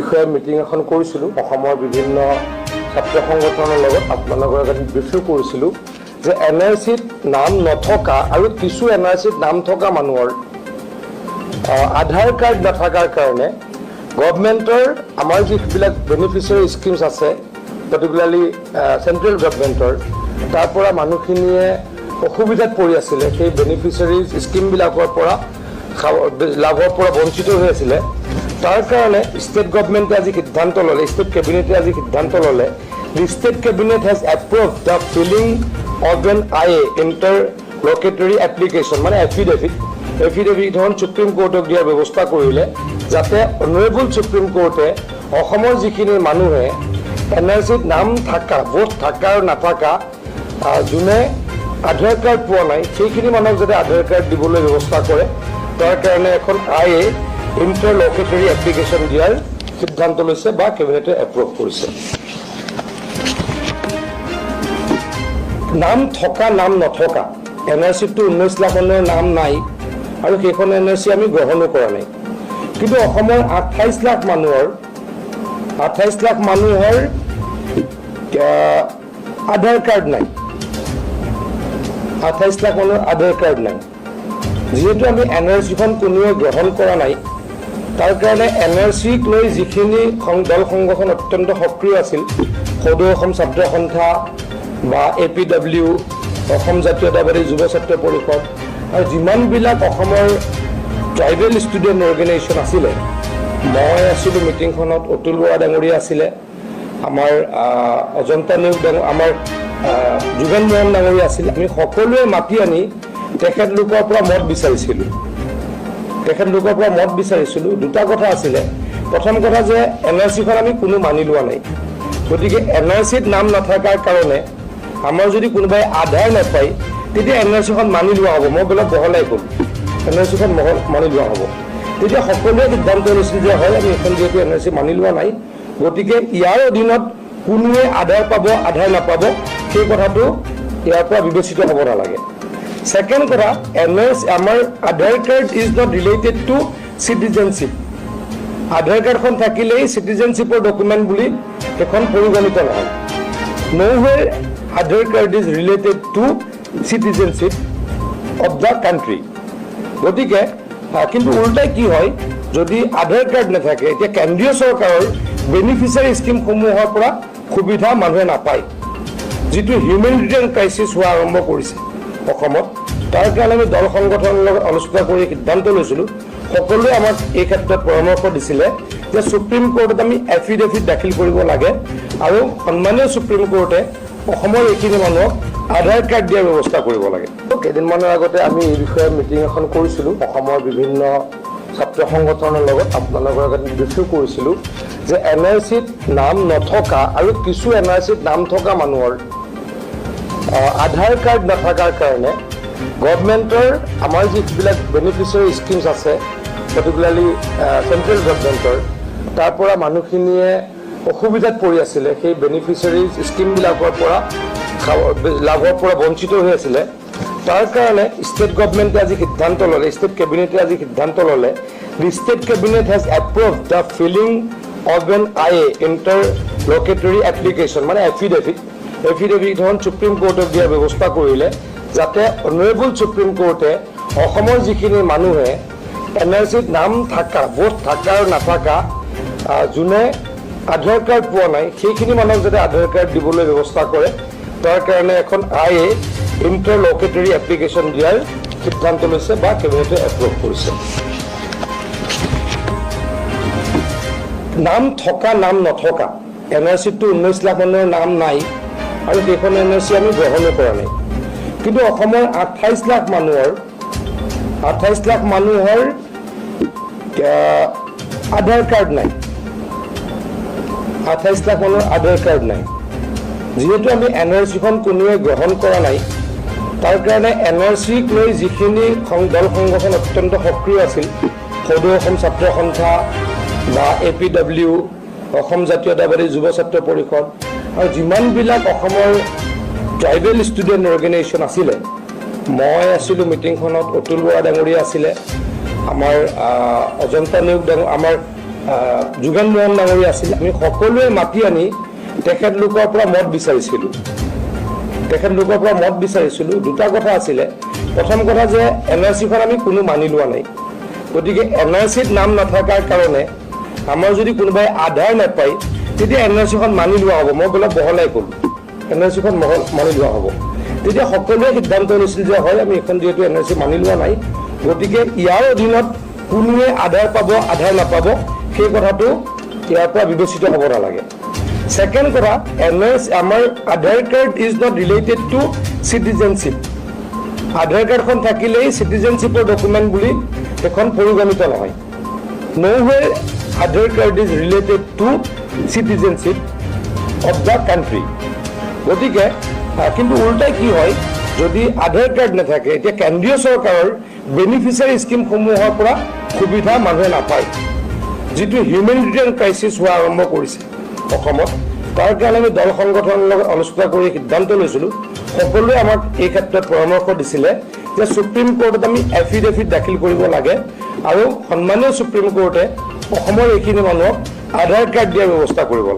বিষয়ে মিটিং এখন কৰিছিলোঁ অসমৰ বিভিন্ন ছাত্ৰ সংগঠনৰ লগত আপোনালোকৰ আগত ব্ৰিফিং কৰিছিলোঁ যে এনআৰচিত নাম নথকা আৰু কিছু এনআৰচিত নাম থকা মানুহৰ আধাৰ কাৰ্ড নথকাৰ কাৰণে গভৰ্ণমেণ্টৰ আমাৰ যিবিলাক বেনিফিচিয়াৰী স্কিমছ আছে পাৰ্টিকুলাৰলি চেণ্ট্ৰেল গভৰ্ণমেণ্টৰ তাৰ পৰা মানুহখিনিয়ে অসুবিধাত পৰি আছিলে সেই বেনিফিচিয়াৰী স্কিমবিলাকৰ পৰা লাভৰ পৰা বঞ্চিত হৈ আছিলে তাৰ কাৰণে ষ্টেট গভৰ্ণমেণ্টে আজি সিদ্ধান্ত ল'লে ষ্টেট কেবিনেটে আজি সিদ্ধান্ত ল'লে the state cabinet has approved the filing of an IA interlocutory application মানে এফিডেভিটখন সুপ্ৰিম কোৰ্টক দিয়াৰ ব্যৱস্থা কৰিলে যাতে অনাৰেবল সুপ্ৰিম কোৰ্টে অসমৰ যিখিনি মানুহে এনআৰচিত নাম থকা ভোট থকা আৰু নাথাকা যোনে আধাৰ কাৰ্ড পোৱা নাই সেইখিনি মানুহক যাতে আধাৰ কাৰ্ড দিবলৈ ব্যৱস্থা কৰে তাৰ কাৰণে এখন IA ইণ্টাৰলকেটৰী এপ্লিকেশ্যন দিয়াৰ সিদ্ধান্ত লৈছে বা কেবিনেটে এপ্ৰুভ কৰিছে নাম থকা নাম নথকা এনআৰচিটো 19 লাখ মানুহৰ নাম নাই আৰু সেইখন এনআৰচি আমি গ্ৰহণো কৰা নাই কিন্তু অসমৰ 28 লাখ মানুহৰ আধাৰ কাৰ্ড নাই 28 লাখ মানুহৰ আধাৰ কাৰ্ড নাই যিহেতু আমি এনআৰচিখন কোনোৱে গ্ৰহণ কৰা নাই তাৰ কাৰণে এনআৰচিক লৈ যিখিনি দল সংগঠন অত্যন্ত সক্ৰিয় আছিল সদৌ অসম ছাত্ৰ সন্থা বা APW অসম জাতীয়তাবাদী যুৱ ছাত্ৰ পৰিষদ আৰু যিমানবিলাক অসমৰ ট্ৰাইবেল ষ্টুডেণ্ট অৰ্গেনাইজেশ্যন আছিলে মই আছিলোঁ মিটিংখনত অতুল বৰা ডাঙৰীয়া আছিলে আমাৰ অজন্তা নেওগ আমাৰ যোগেন মোহন ডাঙৰীয়া আছিলে আমি সকলোৱে মাতি আনি তেখেতলোকৰ পৰা মত বিচাৰিছিলোঁ দুটা কথা আছিলে প্ৰথম কথা যে এনআৰচিখন আমি কোনো মানি লোৱা নাই গতিকে এনআৰচিত নাম নথকাৰ কাৰণে আমাৰ যদি কোনোবাই আধাৰ নাপায় তেতিয়া এনআৰচিখন মানি লোৱা হ'ব মই বেলেগ বহলাই ক'লো এনআৰচিখন মানি লোৱা হ'ব তেতিয়া সকলোৱে সিদ্ধান্ত লৈছিল যে হয় আমি এখন যিহেতু এনআৰচি মানি লোৱা নাই গতিকে ইয়াৰ অধীনত কোনোৱে আধাৰ পাব আধাৰ নাপাব সেই কথাটো ইয়াৰ পৰা বিবেচিত হ'ব নালাগে Second কথা এনআৰচি আমাৰ Aadhaar card is not related to citizenship Aadhaar কাৰ্ডখন থাকিলেই চিটিজেনশ্বিপৰ ডকুমেণ্ট বুলি এখন পৰিগণিত নহয় nowhere Aadhaar card is related to citizenship of the country গতিকে কিন্তু উল্টাই কি হয় যদি আধাৰ কাৰ্ড নাথাকে এতিয়া কেন্দ্ৰীয় চৰকাৰৰ বেনিফিচিয়াৰী স্কিমসমূহৰ পৰা সুবিধা মানুহে নাপায় যিটো হিউমেনিটেৰিয়ান ক্ৰাইচিছ হোৱা আৰম্ভ কৰিছে অসমত তাৰ কাৰণে আমি দল সংগঠনৰ লগত আলোচনা কৰি সিদ্ধান্ত লৈছিলোঁ সকলোৱে আমাক এই ক্ষেত্ৰত পৰামৰ্শ দিছিলে যে সুপ্ৰিম কোৰ্টত আমি এফিডেভিট দাখিল কৰিব লাগে আৰু সন্মানীয় সুপ্ৰিম কোৰ্টে অসমৰ এইখিনি মানুহক আধাৰ কাৰ্ড দিয়াৰ ব্যৱস্থা কৰিব লাগে কেইদিনমানৰ আগতে আমি এই বিষয়ে মিটিং এখন কৰিছিলোঁ অসমৰ বিভিন্ন ছাত্ৰ সংগঠনৰ লগত আপোনালোকৰ আগত ব্ৰিফিং কৰিছিলোঁ যে এনআৰচিত নাম নথকা আৰু কিছু এনআৰচিত নাম থকা মানুহৰ আধাৰ কাৰ্ড নথকাৰ কাৰণে গভৰ্ণমেণ্টৰ আমাৰ যিবিলাক বেনিফিচিয়াৰী স্কিমছ আছে পাৰ্টিকুলাৰলি চেণ্ট্ৰেল গভৰ্ণমেণ্টৰ তাৰ পৰা মানুহখিনিয়ে অসুবিধাত পৰি আছিলে সেই বেনিফিচিয়াৰী স্কিমবিলাকৰ পৰা লাভৰ পৰা বঞ্চিত হৈ আছিলে তাৰ কাৰণে ষ্টেট গভৰ্ণমেণ্টে আজি সিদ্ধান্ত ল'লে ষ্টেট কেবিনেটে আজি সিদ্ধান্ত ল'লে the state cabinet has approved the filing of an IA interlocutory application মানে এফিডেভিটখন সুপ্ৰিম কোৰ্টক দিয়াৰ ব্যৱস্থা কৰিলে যাতে অনাৰেবল সুপ্ৰিম কোৰ্টে অসমৰ যিখিনি মানুহে এনআৰচিত নাম থকা ভোট থকা আৰু নাথাকা যোনে আধাৰ কাৰ্ড পোৱা নাই সেইখিনি মানুহক যাতে আধাৰ কাৰ্ড দিবলৈ ব্যৱস্থা কৰে তাৰ কাৰণে এখন IA ইণ্টাৰলকেটৰী এপ্লিকেশ্যন দিয়াৰ সিদ্ধান্ত লৈছে বা কেবিনেটে এপ্ৰুভ কৰিছে নাম থকা নাম নথকা এনআৰচিটো 19 লাখ মানুহৰ নাম নাই আৰু সেইখন এনআৰচি আমি গ্ৰহণো কৰা নাই কিন্তু অসমৰ 28 লাখ মানুহৰ আধাৰ কাৰ্ড নাই 28 লাখ মানুহৰ আধাৰ কাৰ্ড নাই যিহেতু আমি এনআৰচিখন কোনোৱে গ্ৰহণ কৰা নাই তাৰ কাৰণে এনআৰচিক লৈ যিখিনি দল সংগঠন অত্যন্ত সক্ৰিয় আছিল সদৌ অসম ছাত্ৰ সন্থা বা APW অসম জাতীয়তাবাদী যুৱ ছাত্ৰ পৰিষদ আৰু যিমানবিলাক অসমৰ ট্ৰাইবেল ষ্টুডেণ্ট অৰ্গেনাইজেশ্যন আছিলে মই আছিলোঁ মিটিংখনত অতুল বৰা ডাঙৰীয়া আছিলে আমাৰ অজন্তা নেওগ আমাৰ যোগেন মোহন ডাঙৰীয়া আছিল, আমি সকলোৱে মাতি আনি তেখেতলোকৰ পৰা মত বিচাৰিছিলোঁ। দুটা কথা আছিলে। প্ৰথম কথা যে NRCখন আমি কোনো মানি লোৱা নাই, গতিকে NRCত নাম নথকাৰ কাৰণে আমাৰ যদি কোনোবাই আধাৰ নাপায় তেতিয়া NRCখন মানি লোৱা হ'ব। মই বোলে বহলাই ক'লোঁ NRCখন মানি লোৱা হ'ব। তেতিয়া সকলোৱে সিদ্ধান্ত লৈছিল যে হয় আমি এখন যিহেতু NRC মানি লোৱা নাই, গতিকে ইয়াৰ অধীনত কোনোৱে আধাৰ পাব আধাৰ নাপাব সেই কথাটো ইয়াৰ পৰা বিবেচিত হ'ব নালাগে। ছেকেণ্ড কথা, আমাৰ Aadhaar card is not related to citizenship. Aadhaar কাৰ্ডখন থাকিলেই চিটিজেনশ্বিপৰ ডকুমেণ্ট বুলি সেইখন পৰিগণিত নহয়। Nowhere Aadhaar card is related to citizenship of the country. গতিকে কিন্তু উল্টাই কি হয়, যদি আধাৰ কাৰ্ড নাথাকে এতিয়া কেন্দ্ৰীয় চৰকাৰৰ বেনিফিচিয়াৰী স্কিমসমূহৰ পৰা সুবিধা মানুহে নাপায়। যিটো হিউমেনিটেৰিয়ান ক্ৰাইচিছ হোৱা আৰম্ভ কৰিছে অসমত, তাৰ কাৰণে আমি দল সংগঠনৰ লগত আলোচনা কৰি সিদ্ধান্ত লৈছিলোঁ। সকলোৱে আমাক এই ক্ষেত্ৰত পৰামৰ্শ দিছিলে যে সুপ্ৰিম কোৰ্টত আমি এফিডেভিট দাখিল কৰিব লাগে আৰু সন্মানীয় সুপ্ৰিম কোৰ্টে অসমৰ এইখিনি মানুহক আধাৰ কাৰ্ড দিয়াৰ ব্যৱস্থা কৰিব লাগে।